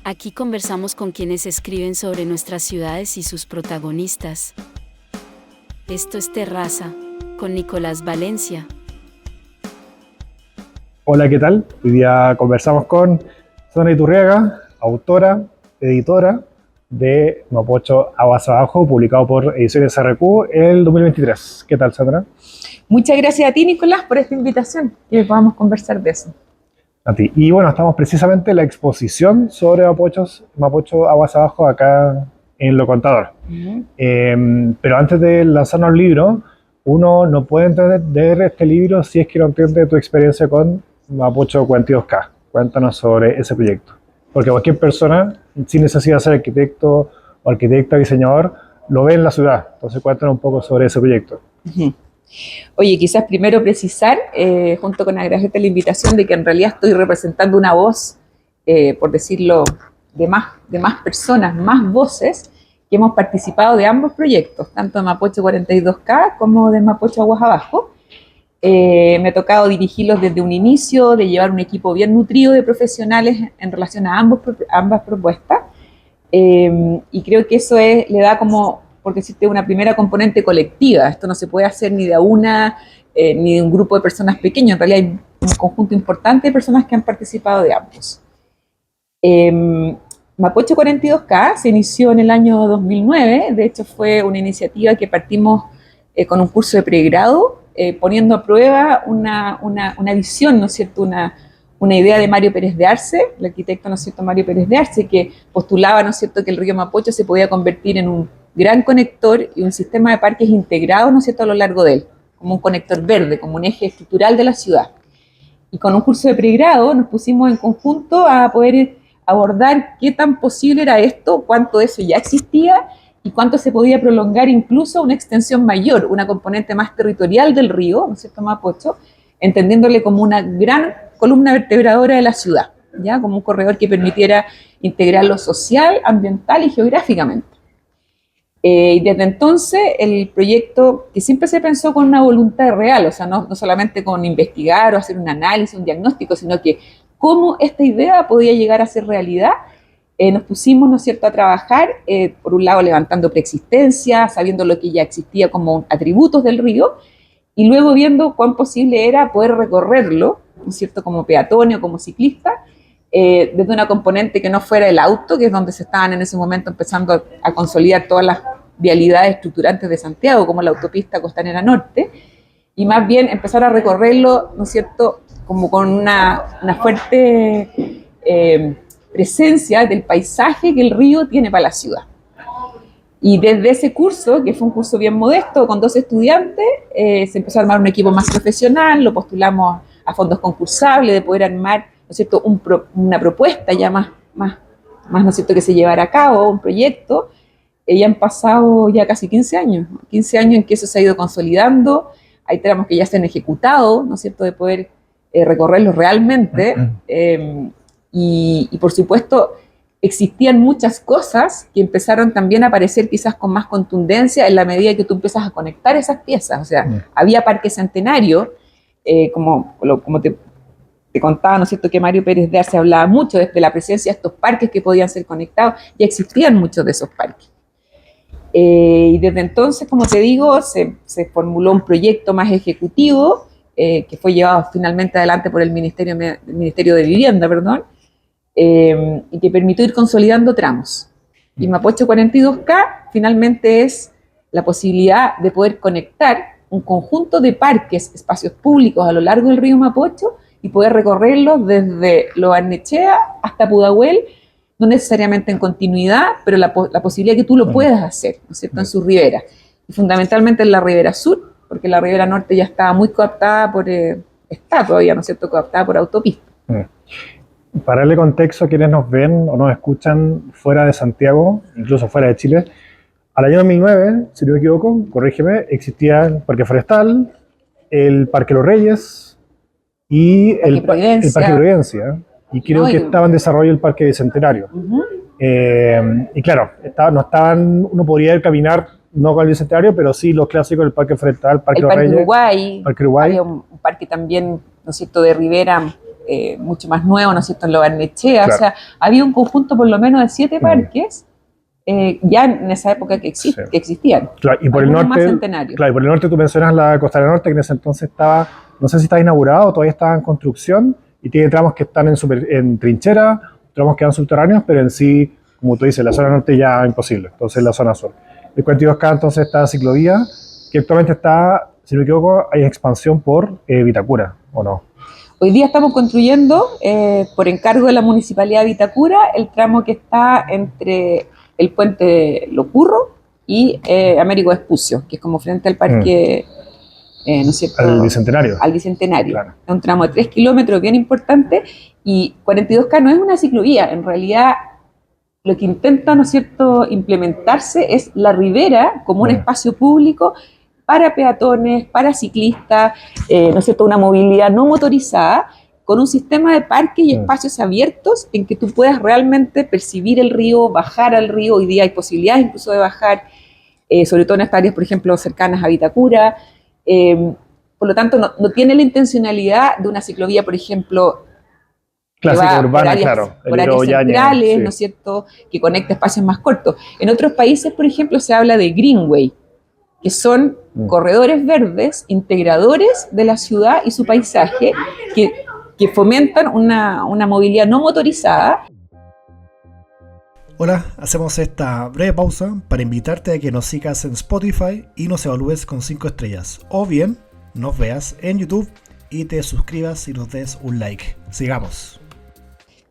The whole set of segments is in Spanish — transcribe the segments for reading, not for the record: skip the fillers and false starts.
Aquí conversamos con quienes escriben sobre nuestras ciudades y sus protagonistas. Esto es Terraza, con Nicolás Valencia. Hola, ¿qué tal? Hoy día conversamos con Sandra Iturriaga, autora, editora de Mapocho Aguas Abajo, publicado por Ediciones RQ el 2023. ¿Qué tal, Sandra? Muchas gracias a ti, Nicolás, por esta invitación y que podamos conversar de eso. A ti. Y bueno, estamos precisamente en la exposición sobre Mapocho Aguas Abajo acá en Lo Contador. Pero antes de lanzarnos el libro, uno no puede entender este libro si es que no entiende tu experiencia con Mapocho 42K. Cuéntanos sobre ese proyecto. Porque cualquier persona, sin necesidad de ser arquitecto o arquitecta, diseñador, lo ve en la ciudad. Entonces cuéntanos un poco sobre ese proyecto. Oye, quizás primero precisar, junto con agradecerte la invitación, de que en realidad estoy representando una voz, por decirlo, de más personas, más voces, que hemos participado de ambos proyectos, tanto de Mapocho 42K como de Mapocho Aguas Abajo. Me ha tocado dirigirlos desde un inicio, de llevar un equipo bien nutrido de profesionales en relación a ambas propuestas, y creo que eso le da como, por decirte, una primera componente colectiva. Esto no se puede hacer ni de una, ni de un grupo de personas pequeño. En realidad hay un conjunto importante de personas que han participado de ambos. Mapocho 42K se inició en el año 2009. De hecho, fue una iniciativa que partimos con un curso de pregrado, poniendo a prueba una visión, ¿no es cierto?, una idea de Mario Pérez de Arce, el arquitecto, ¿no es cierto?, Mario Pérez de Arce, que postulaba, ¿no es cierto?, que el río Mapocho se podía convertir en un gran conector y un sistema de parques integrado, ¿no es cierto?, a lo largo de él, como un conector verde, como un eje estructural de la ciudad. Y con un curso de pregrado nos pusimos en conjunto a poder abordar qué tan posible era esto, cuánto de eso ya existía y cuánto se podía prolongar incluso a una extensión mayor, una componente más territorial del río, ¿no es cierto?, Mapocho, entendiéndole como una gran columna vertebradora de la ciudad, ¿ya?, como un corredor que permitiera integrar lo social, ambiental y geográficamente. Y desde entonces el proyecto, que siempre se pensó con una voluntad real, o sea, no solamente con investigar o hacer un análisis, un diagnóstico, sino que cómo esta idea podía llegar a ser realidad, nos pusimos, ¿no es cierto?, a trabajar, por un lado levantando preexistencia, sabiendo lo que ya existía como atributos del río, y luego viendo cuán posible era poder recorrerlo, ¿no es cierto?, como peatón o como ciclista, desde una componente que no fuera el auto, que es donde se estaban en ese momento empezando a consolidar todas las vialidades estructurantes de Santiago, como la autopista Costanera Norte, y más bien empezar a recorrerlo, ¿no es cierto?, como con una fuerte presencia del paisaje que el río tiene para la ciudad. Y desde ese curso, que fue un curso bien modesto, con 2 estudiantes, se empezó a armar un equipo más profesional, lo postulamos a fondos concursables, de poder armar, ¿no es cierto?, una propuesta ya más, ¿no es cierto?, que se llevara a cabo, un proyecto. Ya han pasado ya casi 15 años en que eso se ha ido consolidando. Hay tramos que ya se han ejecutado, ¿no es cierto?, de poder recorrerlos realmente. Y por supuesto, existían muchas cosas que empezaron también a aparecer quizás con más contundencia en la medida que tú empiezas a conectar esas piezas. O sea, había Parque Centenario, como te contaba, ¿no es cierto?, que Mario Pérez de Arce hablaba mucho de la presencia de estos parques que podían ser conectados. Ya existían muchos de esos parques. Y desde entonces, como te digo, se formuló un proyecto más ejecutivo, que fue llevado finalmente adelante por el Ministerio de Vivienda, y que permitió ir consolidando tramos. Y Mapocho 42K finalmente es la posibilidad de poder conectar un conjunto de parques, espacios públicos a lo largo del río Mapocho y poder recorrerlos desde Lo Barnechea hasta Pudahuel, no necesariamente en continuidad, pero la posibilidad que tú lo puedas hacer, ¿no es cierto?, en sus riberas. Y fundamentalmente en la ribera sur, porque la ribera norte ya estaba muy coaptada está todavía, ¿no es cierto?, coaptada por autopista. Para darle contexto a quienes nos ven o nos escuchan fuera de Santiago, incluso fuera de Chile, al año 2009, si no me equivoco, corrígeme, existía el Parque Forestal, el Parque Los Reyes y el Parque Providencia. Y creo que estaba en desarrollo el Parque Bicentenario. Y claro, uno podía caminar, no con el Bicentenario, pero sí los clásicos, el Parque Forestal, Parque Los Reyes, Uruguay, Parque Uruguay. Había un parque también, ¿no es cierto?, de ribera, mucho más nuevo, ¿no es cierto?, en Lo Barnechea. Claro. O sea, había un conjunto por lo menos de 7 parques ya en esa época que existían. Claro, y por el Algunos más norte, centenarios. claro, y por el norte tú mencionas la Costa del Norte, que en ese entonces estaba, no sé si está inaugurado, todavía está en construcción, y tiene tramos que están en trinchera, tramos que van subterráneos, pero en sí, como tú dices, la zona norte ya imposible, entonces la zona sur. El 42K entonces está ciclovía, que actualmente está, si no me equivoco, hay expansión por Vitacura, ¿o no? Hoy día estamos construyendo, por encargo de la Municipalidad de Vitacura, el tramo que está entre el puente Lo Curro y Américo Vespucio, que es como frente al parque, ¿no es cierto? Al Bicentenario. Al Bicentenario. Claro. Es un tramo de 3 kilómetros bien importante, y 42K no es una ciclovía, en realidad lo que intenta, ¿no es cierto?, implementarse es la ribera como un espacio público para peatones, para ciclistas, ¿no es cierto?, una movilidad no motorizada, con un sistema de parques y espacios abiertos en que tú puedas realmente percibir el río, bajar al río. Hoy día hay posibilidades incluso de bajar, sobre todo en estas áreas, por ejemplo, cercanas a Vitacura. Por lo tanto, no tiene la intencionalidad de una ciclovía, por ejemplo, Clásica urbana, por áreas centrales, ¿no es cierto?, que conecta espacios más cortos. En otros países, por ejemplo, se habla de Greenway, que son corredores verdes, integradores de la ciudad y su paisaje, que fomentan una movilidad no motorizada. Hola, hacemos esta breve pausa para invitarte a que nos sigas en Spotify y nos evalúes con 5 estrellas, o bien nos veas en YouTube y te suscribas y nos des un like. Sigamos.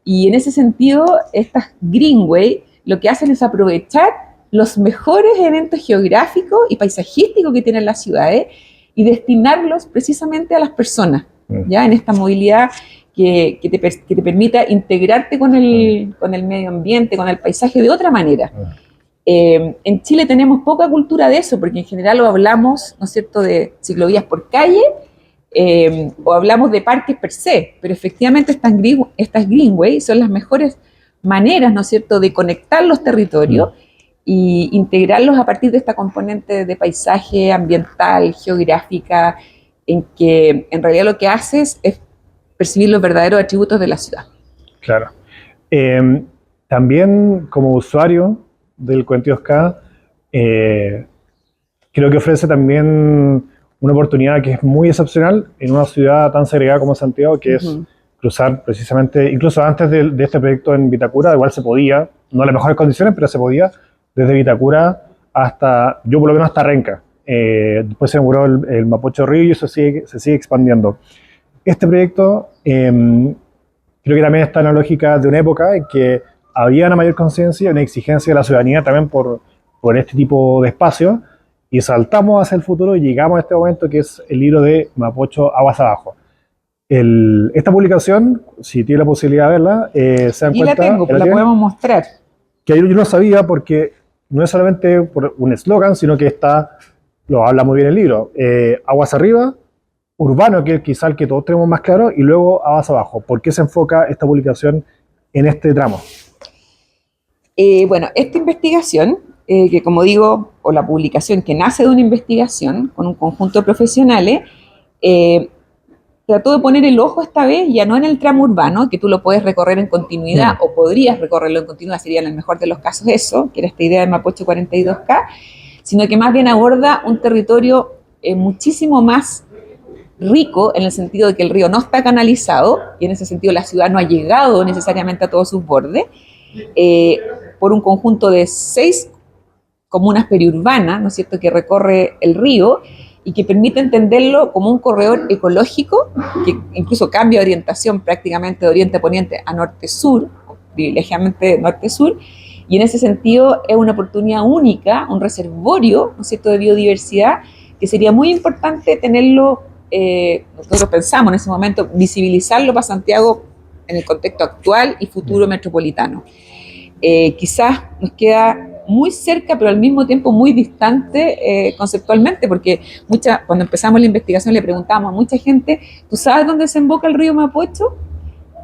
Y en ese sentido, estas Greenway lo que hacen es aprovechar los mejores eventos geográficos y paisajísticos que tienen las ciudades y destinarlos precisamente a las personas, ¿ya? En esta movilidad que te permita integrarte con el medio ambiente, con el paisaje de otra manera. En Chile tenemos poca cultura de eso, porque en general lo hablamos, ¿no es cierto?, de ciclovías por calle, o hablamos de parques per se, pero efectivamente estas Greenway son las mejores maneras, ¿no es cierto?, de conectar los territorios y integrarlos a partir de esta componente de paisaje ambiental, geográfica, en que en realidad lo que haces es percibir los verdaderos atributos de la ciudad. Claro. También como usuario del 42K, creo que ofrece también una oportunidad que es muy excepcional en una ciudad tan segregada como Santiago, que es cruzar precisamente, incluso antes de este proyecto en Vitacura, igual se podía, no en las mejores condiciones, pero se podía, desde Vitacura hasta, yo por lo menos hasta Renca. Después se inauguró el Mapocho Río y eso se sigue expandiendo. Este proyecto creo que también está en la lógica de una época en que había una mayor conciencia y una exigencia de la ciudadanía también por este tipo de espacio, y saltamos hacia el futuro y llegamos a este momento que es el libro de Mapocho Aguas Abajo. Esta publicación, si tiene la posibilidad de verla, se dan Y cuenta... la tengo, la podemos mostrar. Que yo no sabía, porque no es solamente por un eslogan, sino que lo habla muy bien el libro. Aguas arriba, urbano, que es quizá el que todos tenemos más claro, y luego aguas abajo. ¿Por qué se enfoca esta publicación en este tramo? Bueno, esta investigación, que como digo, o la publicación que nace de una investigación con un conjunto de profesionales, trató de poner el ojo esta vez ya no en el tramo urbano, que tú lo puedes recorrer en continuidad o podrías recorrerlo en continuidad, sería en el mejor de los casos eso, que era esta idea de Mapocho 42K, sino que más bien aborda un territorio muchísimo más rico, en el sentido de que el río no está canalizado, y en ese sentido la ciudad no ha llegado necesariamente a todos sus bordes, por un conjunto de 6 comunas periurbanas, ¿no es cierto?, que recorre el río y que permite entenderlo como un corredor ecológico que incluso cambia de orientación prácticamente de oriente a poniente a norte-sur, privilegiadamente norte-sur, y en ese sentido es una oportunidad única, un reservorio, ¿no es cierto?, de biodiversidad, que sería muy importante tenerlo, nosotros pensamos en ese momento, visibilizarlo para Santiago en el contexto actual y futuro metropolitano. Quizás nos queda muy cerca, pero al mismo tiempo muy distante conceptualmente, porque cuando empezamos la investigación le preguntábamos a mucha gente, ¿tú sabes dónde desemboca el río Mapocho?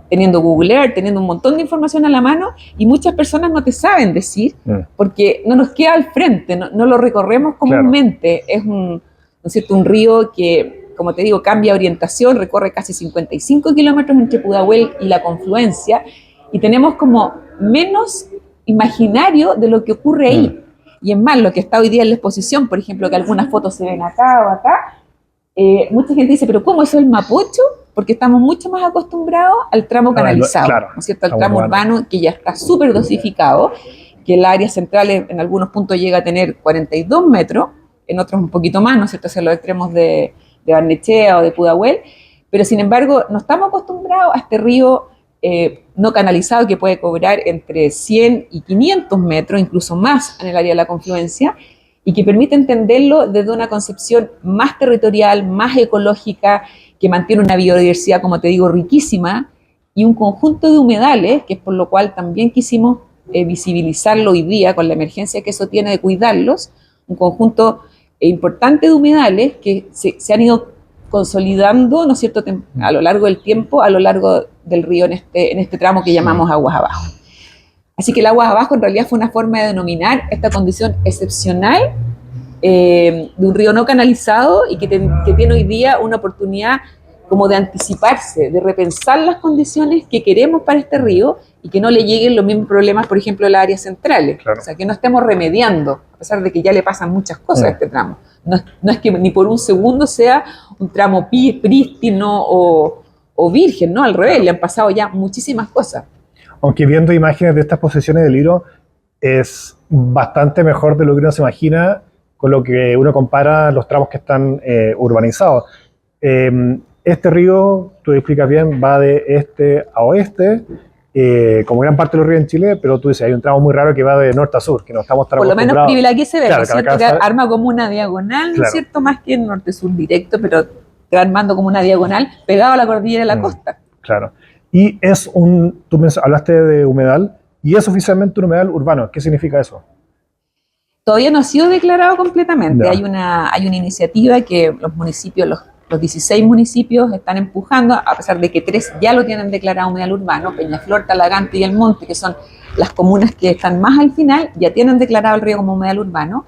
Teniendo Google Earth, teniendo un montón de información a la mano, y muchas personas no te saben decir, porque no nos queda al frente, no lo recorremos comúnmente. Claro. Es ¿no es cierto?, un río que, como te digo, cambia orientación, recorre casi 55 kilómetros entre Pudahuel y la confluencia, y tenemos como menos imaginario de lo que ocurre ahí. Y es más, lo que está hoy día en la exposición, por ejemplo, que algunas fotos se ven acá o acá, mucha gente dice, pero ¿cómo eso es el Mapocho? Porque estamos mucho más acostumbrados al tramo canalizado, claro, ¿no es cierto? Al tramo urbano que ya está súper dosificado, que el área central en algunos puntos llega a tener 42 metros, en otros un poquito más, ¿no es cierto?, hacia los extremos de Barnechea o de Pudahuel, pero sin embargo no estamos acostumbrados a este río no canalizado que puede cobrar entre 100 y 500 metros, incluso más en el área de la confluencia, y que permite entenderlo desde una concepción más territorial, más ecológica, que mantiene una biodiversidad, como te digo, riquísima, y un conjunto de humedales, que es por lo cual también quisimos visibilizarlo hoy día, con la emergencia que eso tiene de cuidarlos, un conjunto importante de humedales que se han ido consolidando, ¿no es cierto?, a lo largo del tiempo, a lo largo del río en este tramo que llamamos aguas abajo. Así que el aguas abajo en realidad fue una forma de denominar esta condición excepcional de un río no canalizado y que tiene hoy día una oportunidad como de anticiparse, de repensar las condiciones que queremos para este río y que no le lleguen los mismos problemas, por ejemplo, a las áreas centrales. Claro. O sea, que no estemos remediando, a pesar de que ya le pasan muchas cosas a este tramo. No es que ni por un segundo sea un tramo prístino o virgen, ¿no? Al revés, claro. Le han pasado ya muchísimas cosas. Aunque viendo imágenes de estas posiciones del libro, es bastante mejor de lo que uno se imagina con lo que uno compara los tramos que están urbanizados. Este río, tú explicas bien, va de este a oeste, como gran parte de los ríos en Chile, pero tú dices, hay un tramo muy raro que va de norte a sur, que no estamos tan acostumbrados. Por lo menos Privilegio se ve, claro, ¿no es cierto? Que arma como una diagonal, ¿no es cierto? Más que en norte-sur directo, pero te va armando como una diagonal pegado a la cordillera de la costa. Claro. Y es tú hablaste de humedal, y es oficialmente un humedal urbano. ¿Qué significa eso? Todavía no ha sido declarado completamente. No. Hay una iniciativa que los municipios, los 16 municipios están empujando, a pesar de que 3 ya lo tienen declarado humedal urbano, Peñaflor, Talagante y El Monte, que son las comunas que están más al final, ya tienen declarado el río como humedal urbano.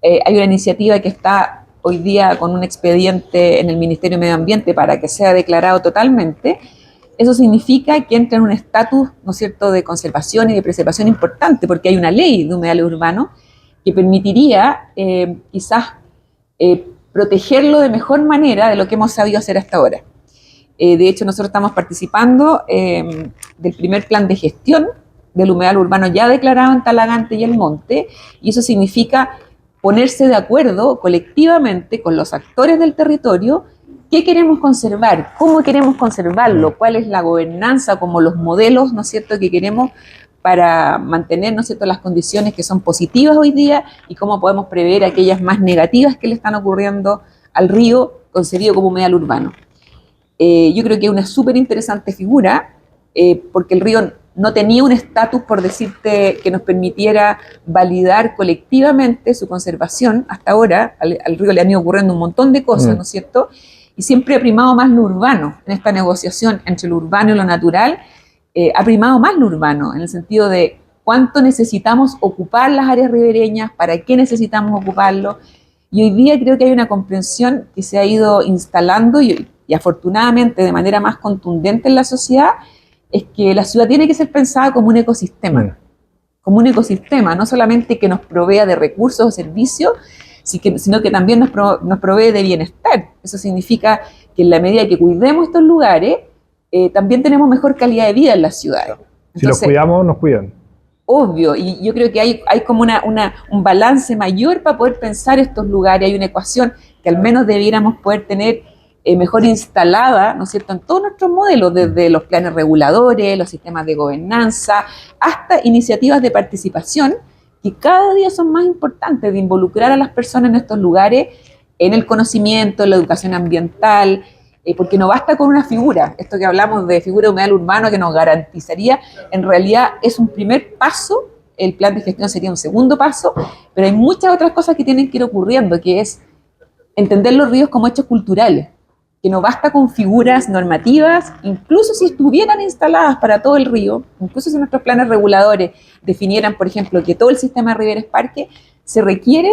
Hay una iniciativa que está hoy día con un expediente en el Ministerio de Medio Ambiente para que sea declarado totalmente. Eso significa que entra en un estatus, ¿no es cierto?, de conservación y de preservación importante, porque hay una ley de humedales urbanos que permitiría quizás protegerlo de mejor manera de lo que hemos sabido hacer hasta ahora. De hecho, nosotros estamos participando del primer plan de gestión del humedal urbano ya declarado en Talagante y El Monte, y eso significa ponerse de acuerdo colectivamente con los actores del territorio. ¿Qué queremos conservar? ¿Cómo queremos conservarlo? ¿Cuál es la gobernanza, como los modelos, ¿no es cierto?, que queremos para mantener, ¿no es cierto?, las condiciones que son positivas hoy día y cómo podemos prever aquellas más negativas que le están ocurriendo al río concebido como humedal urbano. Yo creo que es una súper interesante figura porque el río no tenía un estatus, por decirte, que nos permitiera validar colectivamente su conservación. Hasta ahora al río le han ido ocurriendo un montón de cosas, ¿no es cierto?, y siempre ha primado más lo urbano. En esta negociación entre lo urbano y lo natural, ha primado más lo urbano, en el sentido de cuánto necesitamos ocupar las áreas ribereñas, para qué necesitamos ocuparlo. Y hoy día creo que hay una comprensión que se ha ido instalando y afortunadamente de manera más contundente en la sociedad, es que la ciudad tiene que ser pensada como un ecosistema. Como un ecosistema, no solamente que nos provea de recursos o servicios, sino que también nos provee de bienestar. Eso significa que en la medida que cuidemos estos lugares, también tenemos mejor calidad de vida en las ciudades. Si los cuidamos, nos cuidan. Obvio, y yo creo que hay como un balance mayor para poder pensar estos lugares. Hay una ecuación que al menos debiéramos poder tener mejor instalada, ¿no es cierto?, en todos nuestros modelos, desde los planes reguladores, los sistemas de gobernanza, hasta iniciativas de participación, que cada día son más importantes, de involucrar a las personas en estos lugares, en el conocimiento, en la educación ambiental, porque no basta con una figura. Esto que hablamos de figura de humedal urbano que nos garantizaría, en realidad es un primer paso, el plan de gestión sería un segundo paso, pero hay muchas otras cosas que tienen que ir ocurriendo, que es entender los ríos como hechos culturales, que no basta con figuras normativas, incluso si estuvieran instaladas para todo el río, incluso si nuestros planes reguladores definieran, por ejemplo, que todo el sistema de riberas parque, se requiere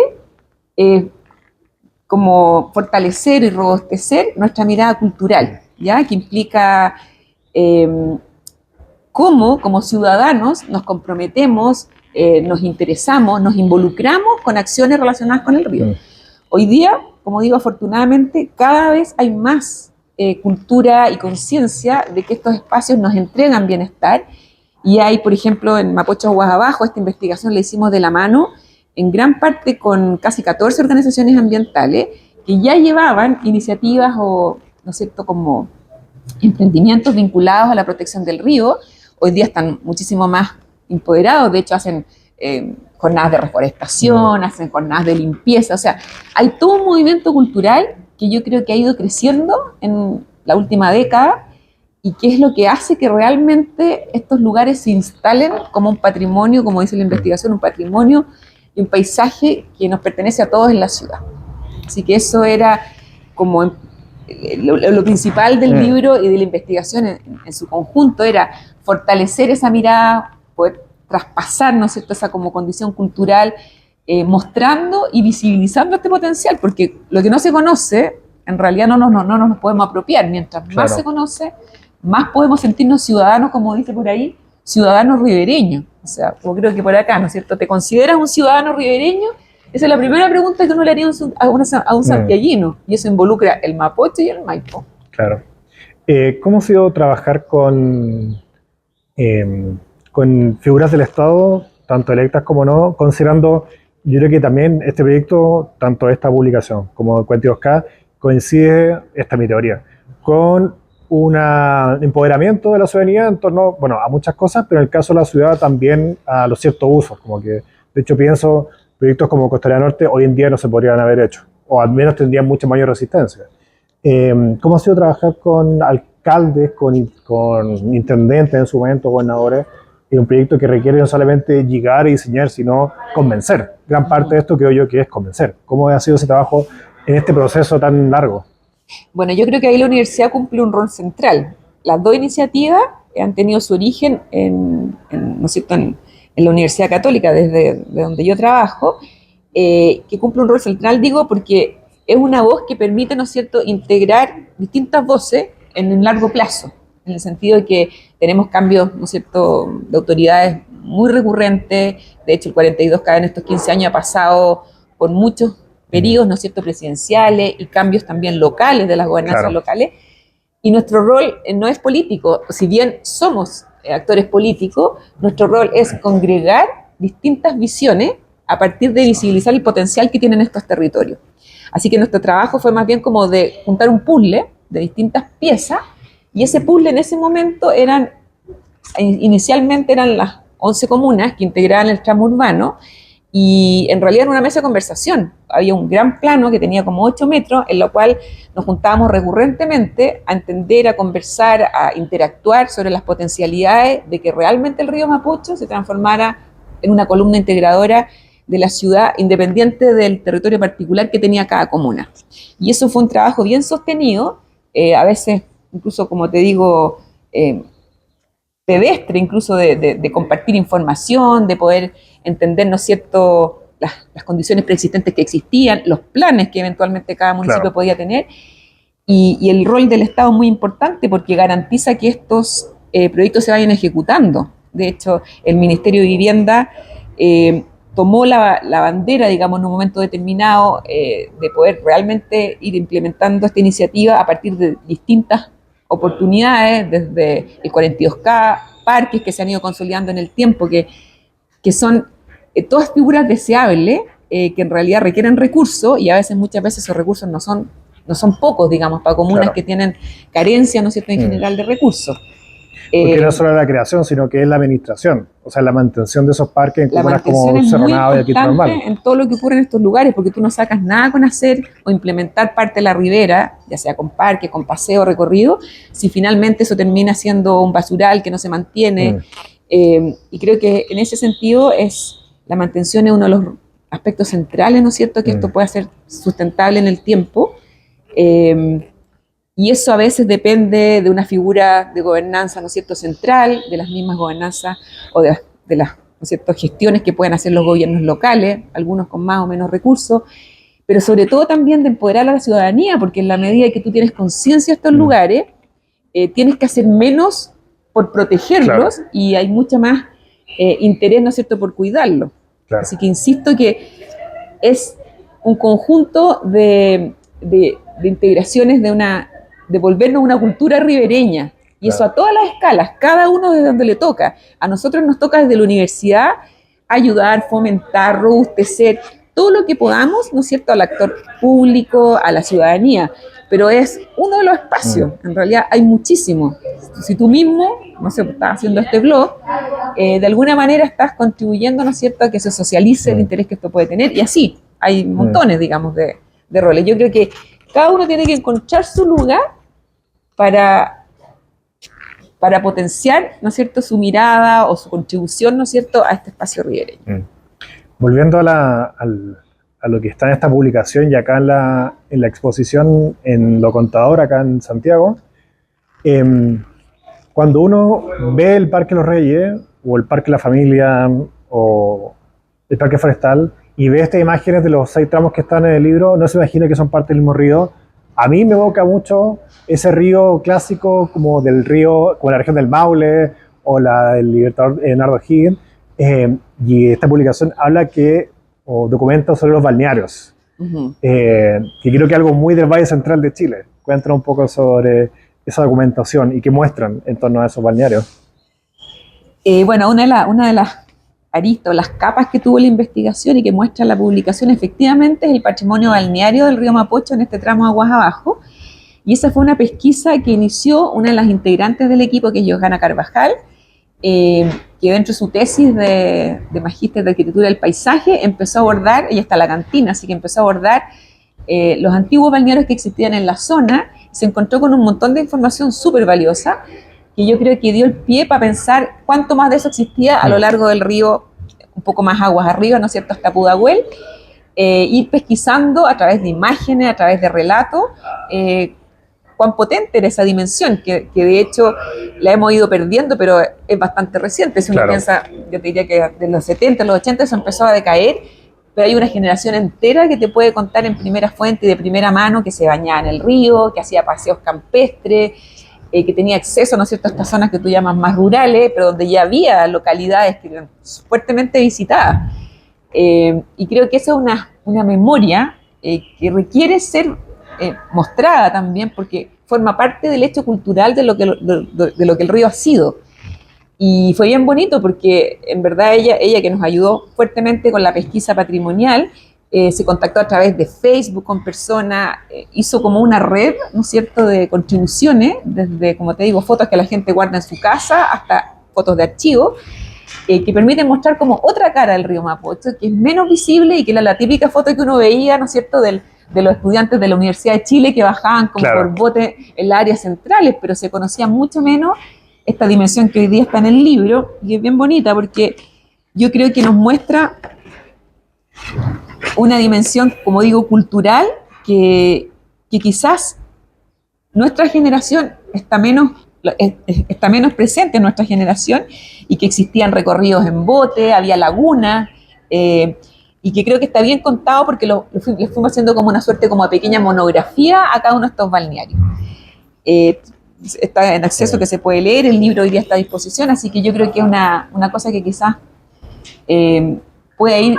como fortalecer y robustecer nuestra mirada cultural, ¿ya? Que implica cómo, como ciudadanos, nos comprometemos, nos interesamos, nos involucramos con acciones relacionadas con el río. Hoy día, como digo, afortunadamente, cada vez hay más cultura y conciencia de que estos espacios nos entregan bienestar. Y hay, por ejemplo, en Mapocho Aguas Abajo, esta investigación la hicimos de la mano, en gran parte con casi 14 organizaciones ambientales que ya llevaban iniciativas o, ¿no es cierto?, como emprendimientos vinculados a la protección del río. Hoy día están muchísimo más empoderados, de hecho hacen jornadas de reforestación, hacen jornadas de limpieza, o sea, hay todo un movimiento cultural que yo creo que ha ido creciendo en la última década y que es lo que hace que realmente estos lugares se instalen como un patrimonio, como dice la investigación, un patrimonio y un paisaje que nos pertenece a todos en la ciudad. Así que eso era como lo principal del libro y de la investigación en su conjunto, era fortalecer esa mirada, poder traspasar, ¿no es cierto?, esa como condición cultural, mostrando y visibilizando este potencial, porque lo que no se conoce, en realidad no nos podemos apropiar. Mientras más se conoce, más podemos sentirnos ciudadanos, como dice por ahí, ciudadanos ribereños. O sea, como creo que por acá, ¿no es cierto?, ¿te consideras un ciudadano ribereño? Esa es la primera pregunta que uno le haría a un santiaguino, y eso involucra el Mapocho y el Maipo. Claro. ¿Cómo ha sido trabajar con figuras del Estado, tanto electas como no, considerando, yo creo que también este proyecto, tanto esta publicación como el 42K, coincide, esta es mi teoría, con un empoderamiento de la ciudadanía en torno, bueno, a muchas cosas, pero en el caso de la ciudad también a los ciertos usos, como que, de hecho pienso, proyectos como Costanera Norte hoy en día no se podrían haber hecho, o al menos tendrían mucha mayor resistencia. ¿Cómo ha sido trabajar con alcaldes, con intendentes en su momento, gobernadores, en un proyecto que requiere no solamente llegar y diseñar, sino convencer? Gran parte de esto creo yo que es convencer. ¿Cómo ha sido ese trabajo en este proceso tan largo? Bueno, yo creo que ahí la universidad cumple un rol central. Las dos iniciativas han tenido su origen ¿no es cierto?, en la Universidad Católica, desde donde yo trabajo, que cumple un rol central, digo, porque es una voz que permite, ¿no es cierto?, integrar distintas voces en un largo plazo, en el sentido de que tenemos cambios, ¿no es cierto?, de autoridades muy recurrentes. De hecho, el 42K en estos 15 años ha pasado por muchos periodos, ¿no es cierto?, presidenciales y cambios también locales de las gobernanzas locales. Y nuestro rol no es político, si bien somos actores políticos, nuestro rol es congregar distintas visiones a partir de visibilizar el potencial que tienen estos territorios. Así que nuestro trabajo fue más bien como de juntar un puzzle de distintas piezas, y ese puzzle en ese momento inicialmente eran las 11 comunas que integraban el tramo urbano, y en realidad era una mesa de conversación. Había un gran plano que tenía como 8 metros, en lo cual nos juntábamos recurrentemente a entender, a conversar, a interactuar sobre las potencialidades de que realmente el río Mapocho se transformara en una columna integradora de la ciudad, independiente del territorio particular que tenía cada comuna. Y eso fue un trabajo bien sostenido, a veces incluso, como te digo, pedestre, incluso de compartir información, de poder entender, ¿no es cierto?, las condiciones preexistentes que existían, los planes que eventualmente cada municipio podía tener, y el rol del Estado es muy importante porque garantiza que estos proyectos se vayan ejecutando. De hecho, el Ministerio de Vivienda tomó la bandera, digamos, en un momento determinado, de poder realmente ir implementando esta iniciativa a partir de distintas oportunidades, desde el 42K, parques que se han ido consolidando en el tiempo, que son todas figuras deseables, que en realidad requieren recursos, y a veces, muchas veces esos recursos no son pocos, digamos, para comunas que tienen carencia, ¿no es cierto?, en general de recursos. Porque no solo la creación, sino que es la administración, o sea, la mantención de esos parques en comunas como Cerro Navia y Quito Normal. En todo lo que ocurre en estos lugares, porque tú no sacas nada con hacer o implementar parte de la ribera, ya sea con parque, con paseo, recorrido, si finalmente eso termina siendo un basural que no se mantiene. Y creo que en ese sentido la mantención es uno de los aspectos centrales, ¿no es cierto?, que esto pueda ser sustentable en el tiempo. Y eso a veces depende de una figura de gobernanza, ¿no es cierto?, central, de las mismas gobernanzas o de las, ¿no es cierto?, gestiones que pueden hacer los gobiernos locales, algunos con más o menos recursos, pero sobre todo también de empoderar a la ciudadanía, porque en la medida que tú tienes conciencia de estos lugares, tienes que hacer menos por protegerlos, claro, y hay mucha más interés, ¿no es cierto?, por cuidarlos. Claro. Así que insisto que es un conjunto de integraciones de volvernos una cultura ribereña, y claro, eso a todas las escalas, cada uno desde donde le toca. A nosotros nos toca desde la universidad ayudar, fomentar, robustecer todo lo que podamos, ¿no es cierto?, al actor público, a la ciudadanía, pero es uno de los espacios. En realidad hay muchísimos. Si tú mismo, no sé, estás haciendo este blog, de alguna manera estás contribuyendo, ¿no es cierto?, a que se socialice el interés que esto puede tener, y así hay montones, digamos, de roles. Yo creo que cada uno tiene que encontrar su lugar para potenciar, ¿no es cierto?, su mirada o su contribución, ¿no es cierto?, a este espacio ribereño. Volviendo a lo que está en esta publicación y acá en la exposición en Lo Contador, acá en Santiago, cuando uno ve el Parque Los Reyes, o el Parque La Familia, o el Parque Forestal, y ve estas imágenes de los 6 tramos que están en el libro, no se imagina que son parte del mismo río. A mí me evoca mucho ese río clásico, como del río, como la región del Maule, o la del Libertador Nardo Higgins. Y esta publicación habla o documenta sobre los balnearios, que creo que es algo muy del Valle Central de Chile. Cuéntanos un poco sobre esa documentación y qué muestran en torno a esos balnearios. Bueno, una de las aristas, las capas que tuvo la investigación y que muestra la publicación efectivamente es el patrimonio balneario del río Mapocho en este tramo aguas abajo, y esa fue una pesquisa que inició una de las integrantes del equipo, que es Johanna Carvajal, que dentro de su tesis de magíster de arquitectura del paisaje empezó a abordar, ella está en la cantina, así que empezó a abordar los antiguos balnearios que existían en la zona, y se encontró con un montón de información súper valiosa, que yo creo que dio el pie para pensar cuánto más de eso existía a lo largo del río, un poco más aguas arriba, ¿no es cierto?, hasta Pudahuel, ir pesquisando a través de imágenes, a través de relatos, cuán potente era esa dimensión, que de hecho la hemos ido perdiendo, pero es bastante reciente. Si uno claro, piensa, yo te diría que de los 70, los 80 eso empezó a decaer, pero hay una generación entera que te puede contar en primera fuente y de primera mano que se bañaba en el río, que hacía paseos campestres, que tenía acceso, ¿no es cierto?, a estas zonas que tú llamas más rurales, pero donde ya había localidades que eran fuertemente visitadas. Y creo que esa es una memoria que requiere ser mostrada también, porque forma parte del hecho cultural de lo que el río ha sido. Y fue bien bonito porque en verdad ella que nos ayudó fuertemente con la pesquisa patrimonial, se contactó a través de Facebook con personas, hizo como una red, ¿no es cierto?, de contribuciones, desde, como te digo, fotos que la gente guarda en su casa hasta fotos de archivo, que permiten mostrar como otra cara del río Mapocho, que es menos visible y que era la típica foto que uno veía, ¿no es cierto?, de los estudiantes de la Universidad de Chile que bajaban como claro, por bote en las áreas centrales, pero se conocía mucho menos esta dimensión que hoy día está en el libro, y es bien bonita porque yo creo que nos muestra una dimensión, como digo, cultural, que quizás nuestra generación está menos presente en nuestra generación, y que existían recorridos en bote, había lagunas, y que creo que está bien contado porque le fuimos haciendo como una suerte como de pequeña monografía a cada uno de estos balnearios. Está en acceso, que se puede leer, el libro hoy día está a disposición, así que yo creo que es una cosa que quizás puede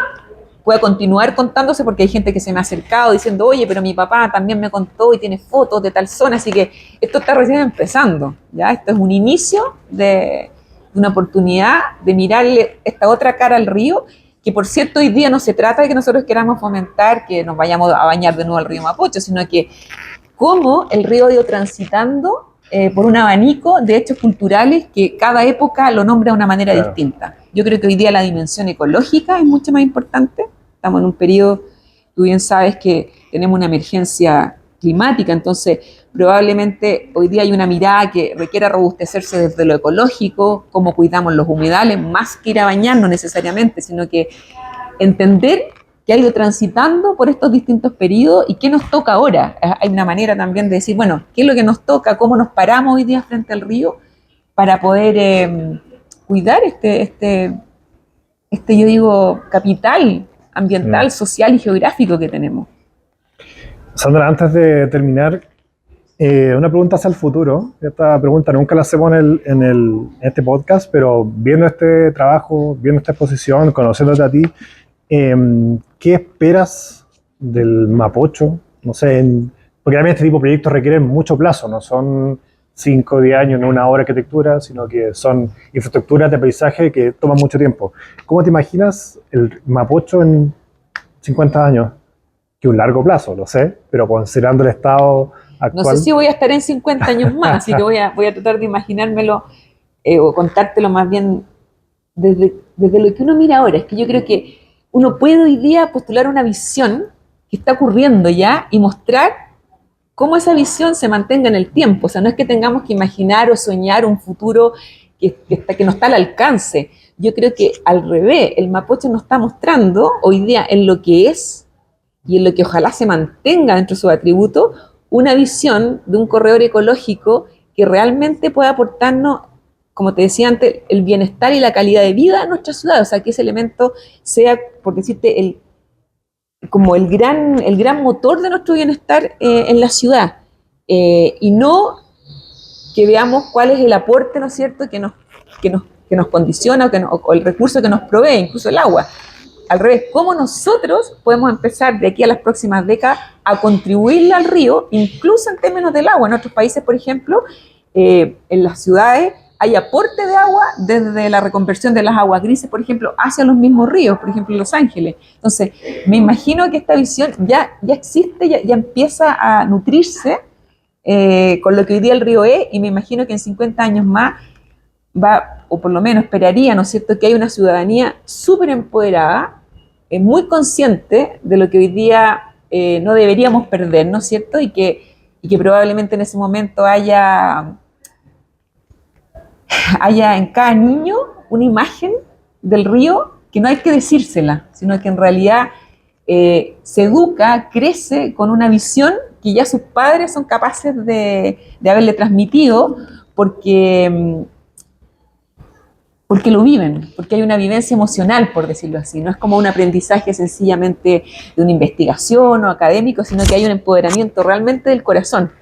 continuar contándose, porque hay gente que se me ha acercado diciendo, oye, pero mi papá también me contó y tiene fotos de tal zona, así que esto está recién empezando, ¿ya? Esto es un inicio de una oportunidad de mirarle esta otra cara al río, que por cierto hoy día no se trata de que nosotros queramos fomentar que nos vayamos a bañar de nuevo al río Mapocho, sino que cómo el río ha ido transitando por un abanico de hechos culturales que cada época lo nombra de una manera claro, distinta. Yo creo que hoy día la dimensión ecológica es mucho más importante. Estamos en un periodo, tú bien sabes que tenemos una emergencia climática, entonces probablemente hoy día hay una mirada que requiera robustecerse desde lo ecológico, cómo cuidamos los humedales, más que ir a bañarnos necesariamente, sino que entender que ha ido transitando por estos distintos periodos y qué nos toca ahora. Hay una manera también de decir, bueno, qué es lo que nos toca, cómo nos paramos hoy día frente al río para poder cuidar este, yo digo, capital ambiental, social y geográfico que tenemos. Sandra, antes de terminar, una pregunta hacia el futuro. Esta pregunta nunca la hacemos en este podcast, pero viendo este trabajo, viendo esta exposición, conociéndote a ti, ¿qué esperas del Mapocho? No sé, porque también este tipo de proyectos requieren mucho plazo, no son 5 o 10 años en una obra de arquitectura, sino que son infraestructuras de paisaje que toman mucho tiempo. ¿Cómo te imaginas el Mapocho en 50 años? Que un largo plazo, lo sé, pero considerando el estado No actual. sé si voy a estar en 50 años más, así que voy a tratar de imaginármelo o contártelo más bien desde lo que uno mira ahora. Es que yo creo que uno puede hoy día postular una visión que está ocurriendo ya y mostrar cómo esa visión se mantenga en el tiempo. O sea, no es que tengamos que imaginar o soñar un futuro que no está al alcance. Yo creo que al revés, el Mapocho nos está mostrando hoy día en lo que es y en lo que ojalá se mantenga dentro de sus atributos, una visión de un corredor ecológico que realmente pueda aportarnos, como te decía antes, el bienestar y la calidad de vida a nuestra ciudad. O sea, que ese elemento sea, por decirte, como el gran motor de nuestro bienestar en la ciudad. Y no que veamos cuál es el aporte, ¿no es cierto?, que nos condiciona o el recurso que nos provee, incluso el agua. Al revés, cómo nosotros podemos empezar de aquí a las próximas décadas a contribuirle al río, incluso en términos del agua. En otros países, por ejemplo, en las ciudades hay aporte de agua desde la reconversión de las aguas grises, por ejemplo, hacia los mismos ríos, por ejemplo, en Los Ángeles. Entonces, me imagino que esta visión ya existe, ya empieza a nutrirse con lo que hoy día el río es, y me imagino que en 50 años más va, o por lo menos esperaría, ¿no es cierto?, que hay una ciudadanía súper empoderada, muy consciente de lo que hoy día no deberíamos perder, ¿no es cierto?, y que probablemente en ese momento haya en cada niño una imagen del río que no hay que decírsela, sino que en realidad se educa, crece con una visión que ya sus padres son capaces de haberle transmitido, porque lo viven, porque hay una vivencia emocional, por decirlo así. No es como un aprendizaje sencillamente de una investigación o académico, sino que hay un empoderamiento realmente del corazón.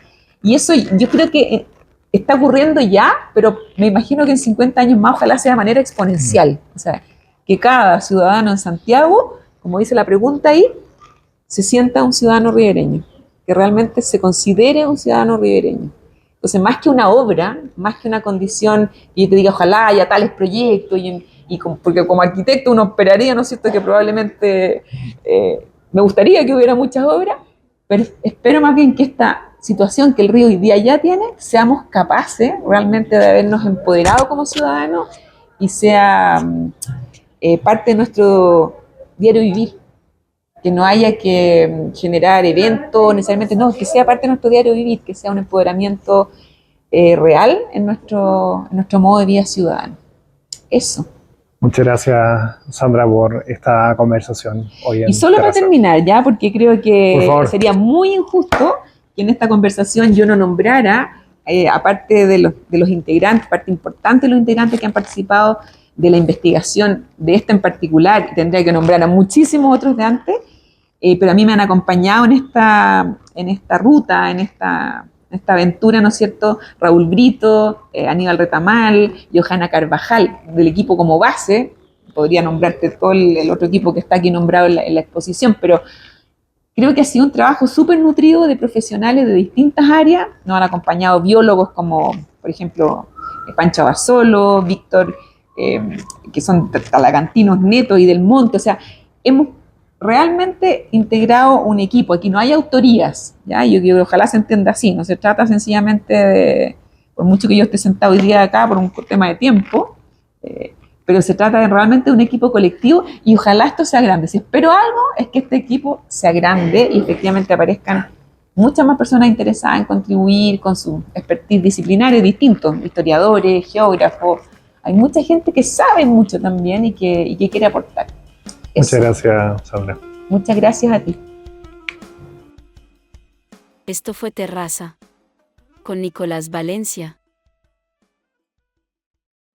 Y eso yo creo que está ocurriendo ya, pero me imagino que en 50 años más ojalá sea de manera exponencial. O sea, que cada ciudadano en Santiago, como dice la pregunta ahí, se sienta un ciudadano ribereño, que realmente se considere un ciudadano ribereño. Entonces, más que una obra, más que una condición, y te diga, ojalá haya tales proyectos, porque como arquitecto uno esperaría, ¿no es cierto?, que probablemente me gustaría que hubiera muchas obras, pero espero más bien que esta situación que el río hoy día ya tiene, seamos capaces realmente de habernos empoderado como ciudadanos y sea parte de nuestro diario vivir. Que no haya que generar eventos necesariamente, no, que sea parte de nuestro diario vivir, que sea un empoderamiento real en nuestro modo de vida ciudadano. Eso. Muchas gracias, Sandra, por esta conversación hoy en Y solo para Terraza. terminar, ya, porque creo que sería muy injusto que en esta conversación yo no nombrara, aparte de los integrantes, parte importante de los integrantes que han participado de la investigación de esta en particular, y tendría que nombrar a muchísimos otros de antes, pero a mí me han acompañado en esta ruta, en esta aventura, ¿no es cierto?, Raúl Brito, Aníbal Retamal, Johanna Carvajal, del equipo como base. Podría nombrarte todo el otro equipo que está aquí nombrado en la exposición, pero creo que ha sido un trabajo súper nutrido de profesionales de distintas áreas. Nos han acompañado biólogos como, por ejemplo, Pancha Basolo, Víctor, que son talagantinos netos y del monte. O sea, hemos realmente integrado un equipo. Aquí no hay autorías, ¿ya? Yo ojalá se entienda así. No se trata sencillamente de, por mucho que yo esté sentado hoy día acá por un tema de tiempo, pero se trata de realmente un equipo colectivo, y ojalá esto sea grande. Si espero algo es que este equipo sea grande y efectivamente aparezcan muchas más personas interesadas en contribuir con su expertise disciplinaria distintos, historiadores, geógrafos. Hay mucha gente que sabe mucho también y que quiere aportar. Muchas gracias, Sandra. Muchas gracias a ti. Esto fue Terraza con Nicolás Valencia.